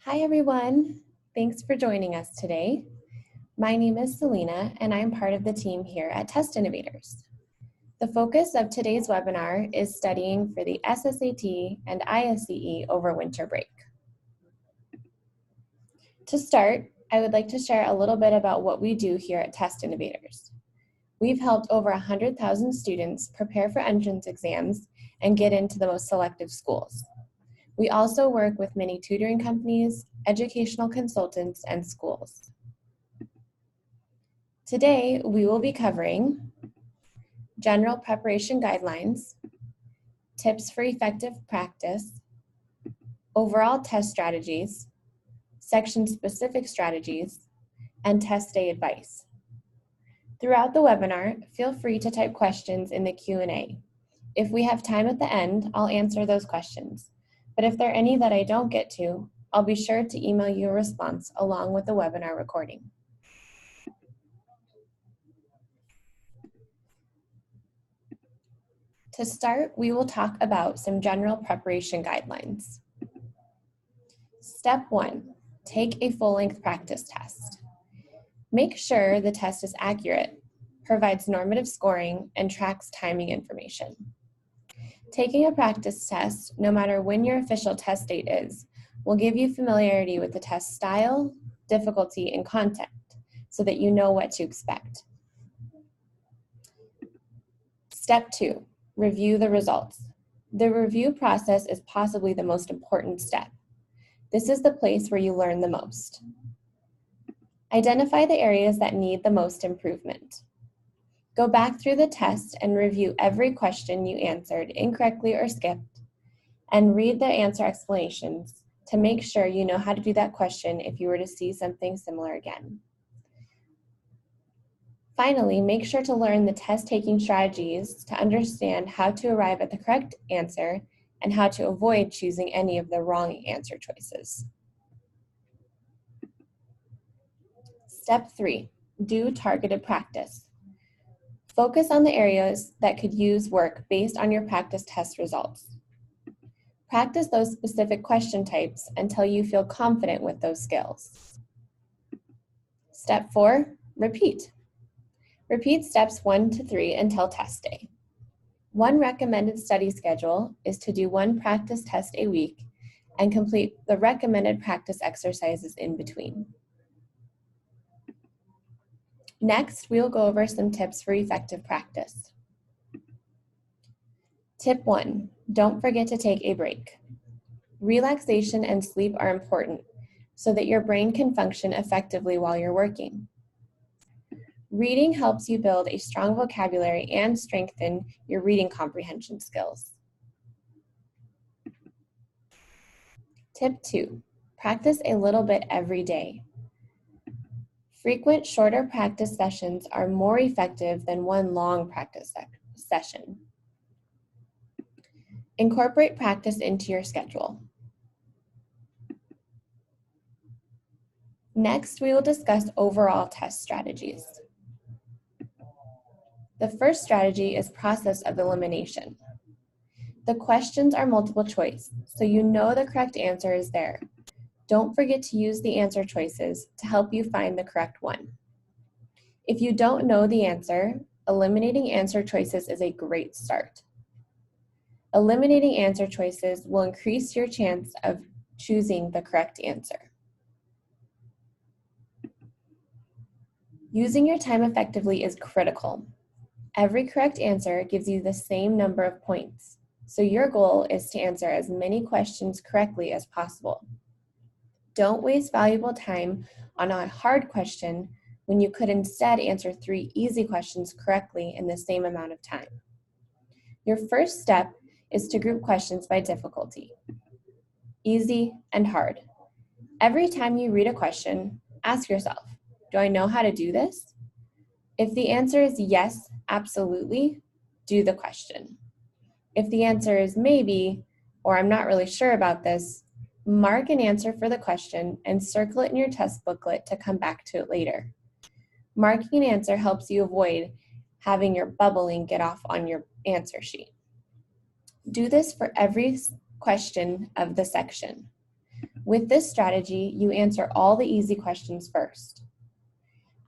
Hi everyone, thanks for joining us today. My name is Celena and I'm part of the team here at Test Innovators. The focus of today's webinar is studying for the SSAT and ISEE over winter break. To start, I would like to share a little bit about what we do here at Test Innovators. We've helped over 100,000 students prepare for entrance exams and get into the most selective schools. We also work with many tutoring companies, educational consultants, and schools. Today, we will be covering general preparation guidelines, tips for effective practice, overall test strategies, section-specific strategies, and test day advice. Throughout the webinar, feel free to type questions in the Q&A. If we have time at the end, I'll answer those questions. But if there are any that I don't get to, I'll be sure to email you a response along with the webinar recording. To start, we will talk about some general preparation guidelines. Step 1, take a full-length practice test. Make sure the test is accurate, provides normative scoring, and tracks timing information. Taking a practice test, no matter when your official test date is, will give you familiarity with the test style, difficulty, and content so that you know what to expect. Step 2, review the results. The review process is possibly the most important step. This is the place where you learn the most. Identify the areas that need the most improvement. Go back through the test and review every question you answered incorrectly or skipped, and read the answer explanations to make sure you know how to do that question if you were to see something similar again. Finally, make sure to learn the test-taking strategies to understand how to arrive at the correct answer and how to avoid choosing any of the wrong answer choices. Step 3, do targeted practice. Focus on the areas that could use work based on your practice test results. Practice those specific question types until you feel confident with those skills. Step 4, repeat. Repeat steps 1 to 3 until test day. One recommended study schedule is to do 1 practice test a week and complete the recommended practice exercises in between. Next, we will go over some tips for effective practice. Tip 1, don't forget to take a break. Relaxation and sleep are important so that your brain can function effectively while you're working. Reading helps you build a strong vocabulary and strengthen your reading comprehension skills. Tip 2, practice a little bit every day. Frequent, shorter practice sessions are more effective than one long practice session. Incorporate practice into your schedule. Next, we will discuss overall test strategies. The first strategy is process of elimination. The questions are multiple choice, so you know the correct answer is there. Don't forget to use the answer choices to help you find the correct one. If you don't know the answer, eliminating answer choices is a great start. Eliminating answer choices will increase your chance of choosing the correct answer. Using your time effectively is critical. Every correct answer gives you the same number of points, so your goal is to answer as many questions correctly as possible. Don't waste valuable time on a hard question when you could instead answer 3 easy questions correctly in the same amount of time. Your first step is to group questions by difficulty, easy and hard. Every time you read a question, ask yourself, do I know how to do this? If the answer is yes, absolutely, do the question. If the answer is maybe, or I'm not really sure about this, mark an answer for the question and circle it in your test booklet to come back to it later. Marking an answer helps you avoid having your bubbling get off on your answer sheet. Do this for every question of the section. With this strategy, you answer all the easy questions first.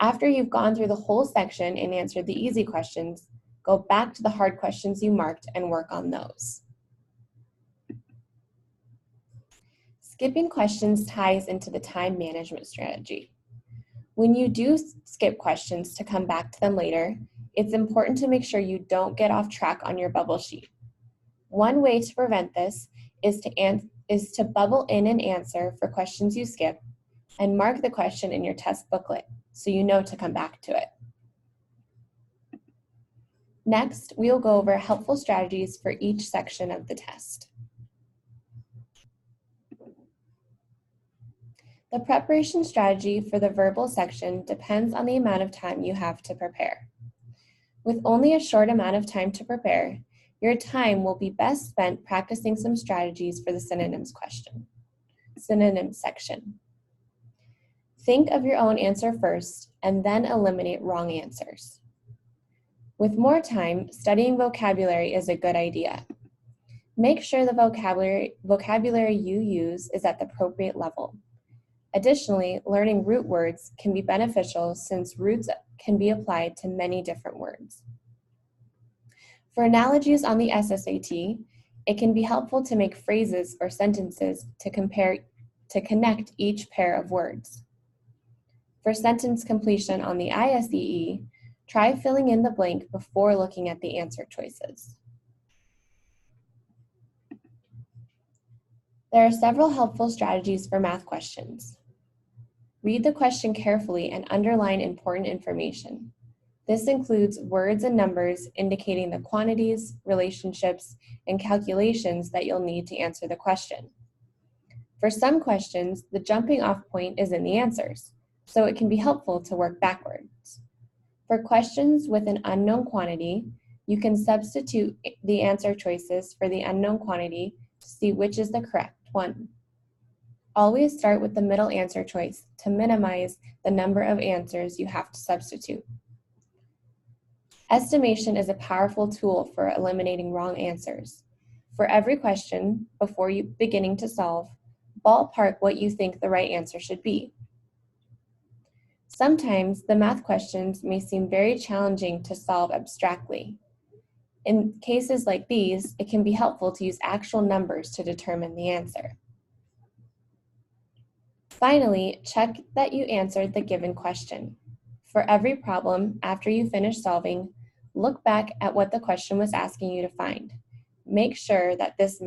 After you've gone through the whole section and answered the easy questions, go back to the hard questions you marked and work on those. Skipping questions ties into the time management strategy. When you do skip questions to come back to them later, it's important to make sure you don't get off track on your bubble sheet. One way to prevent this is to bubble in an answer for questions you skip and mark the question in your test booklet so you know to come back to it. Next, we will go over helpful strategies for each section of the test. The preparation strategy for the verbal section depends on the amount of time you have to prepare. With only a short amount of time to prepare, your time will be best spent practicing some strategies for the synonyms section. Think of your own answer first and then eliminate wrong answers. With more time, studying vocabulary is a good idea. Make sure the vocabulary you use is at the appropriate level. Additionally, learning root words can be beneficial since roots can be applied to many different words. For analogies on the SSAT, it can be helpful to make phrases or sentences to connect each pair of words. For sentence completion on the ISEE, try filling in the blank before looking at the answer choices. There are several helpful strategies for math questions. Read the question carefully and underline important information. This includes words and numbers indicating the quantities, relationships, and calculations that you'll need to answer the question. For some questions, the jumping off point is in the answers, so it can be helpful to work backwards. For questions with an unknown quantity, you can substitute the answer choices for the unknown quantity to see which is the correct one. Always start with the middle answer choice to minimize the number of answers you have to substitute. Estimation is a powerful tool for eliminating wrong answers. For every question, before beginning to solve, ballpark what you think the right answer should be. Sometimes the math questions may seem very challenging to solve abstractly. In cases like these, it can be helpful to use actual numbers to determine the answer. Finally, check that you answered the given question. For every problem, after you finish solving, look back at what the question was asking you to find. Make sure that this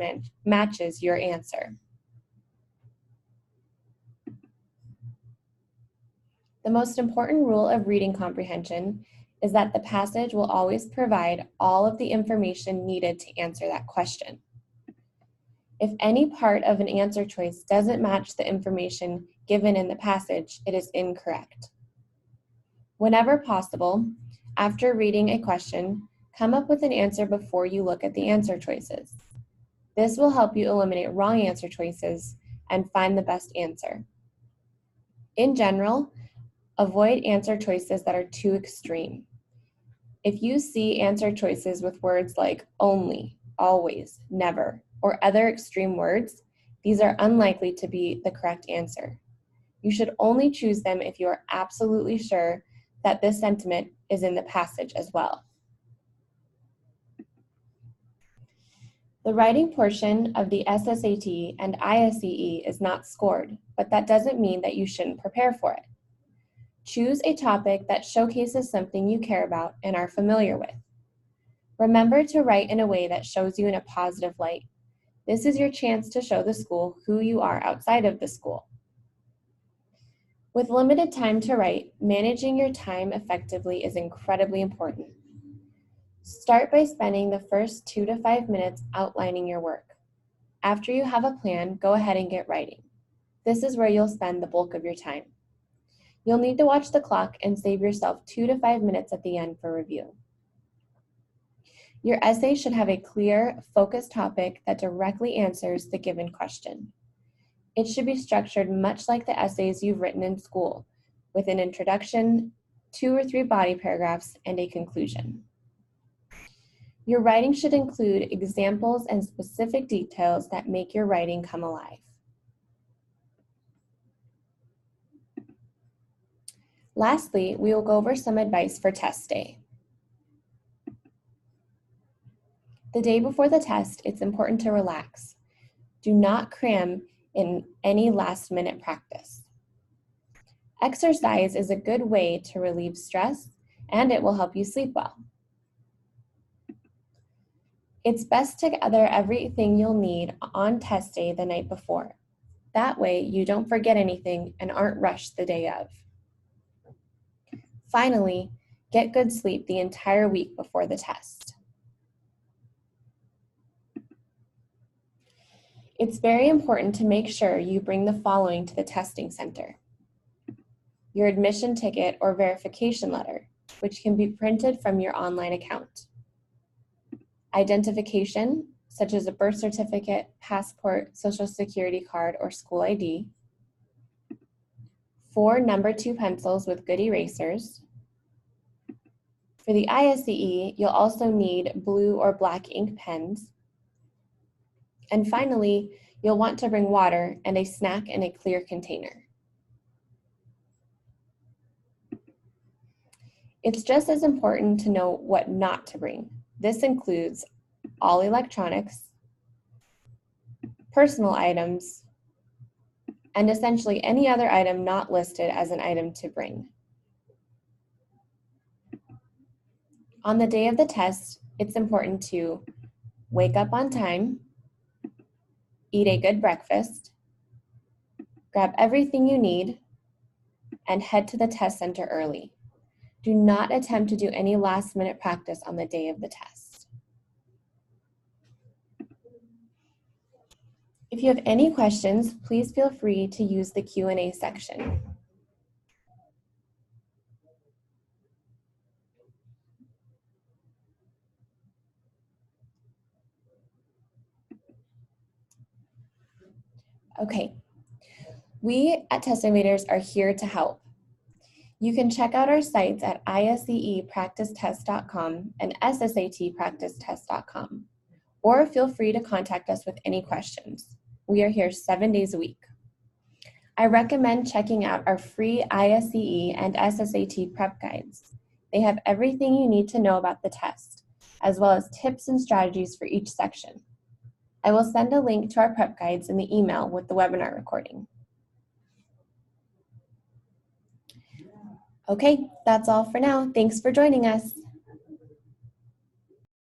matches your answer. The most important rule of reading comprehension is that the passage will always provide all of the information needed to answer that question. If any part of an answer choice doesn't match the information given in the passage, it is incorrect. Whenever possible, after reading a question, come up with an answer before you look at the answer choices. This will help you eliminate wrong answer choices and find the best answer. In general, avoid answer choices that are too extreme. If you see answer choices with words like only, always, never, or other extreme words, these are unlikely to be the correct answer. You should only choose them if you are absolutely sure that this sentiment is in the passage as well. The writing portion of the SSAT and ISEE is not scored, but that doesn't mean that you shouldn't prepare for it. Choose a topic that showcases something you care about and are familiar with. Remember to write in a way that shows you in a positive light. This is your chance to show the school who you are outside of the school. With limited time to write, managing your time effectively is incredibly important. Start by spending the first 2 to 5 minutes outlining your work. After you have a plan, go ahead and get writing. This is where you'll spend the bulk of your time. You'll need to watch the clock and save yourself 2 to 5 minutes at the end for review. Your essay should have a clear, focused topic that directly answers the given question. It should be structured much like the essays you've written in school, with an introduction, 2 or 3 body paragraphs, and a conclusion. Your writing should include examples and specific details that make your writing come alive. Lastly, we will go over some advice for test day. The day before the test, it's important to relax. Do not cram in any last-minute practice. Exercise is a good way to relieve stress, and it will help you sleep well. It's best to gather everything you'll need on test day the night before. That way, you don't forget anything and aren't rushed the day of. Finally, get good sleep the entire week before the test. It's very important to make sure you bring the following to the testing center: your admission ticket or verification letter, which can be printed from your online account; identification, such as a birth certificate, passport, social security card, or school ID; 4 number 2 pencils with good erasers. For the ISEE, you'll also need blue or black ink pens. And finally, you'll want to bring water and a snack in a clear container. It's just as important to know what not to bring. This includes all electronics, personal items, and essentially any other item not listed as an item to bring. On the day of the test, it's important to wake up on time, eat a good breakfast, grab everything you need, and head to the test center early. Do not attempt to do any last-minute practice on the day of the test. If you have any questions, please feel free to use the Q&A section. Okay, we at Test Innovators are here to help. You can check out our sites at ISEEpracticetest.com and SSATpracticetest.com, or feel free to contact us with any questions. We are here 7 days a week. I recommend checking out our free ISEE and SSAT prep guides. They have everything you need to know about the test, as well as tips and strategies for each section. I will send a link to our prep guides in the email with the webinar recording. Okay, that's all for now. Thanks for joining us.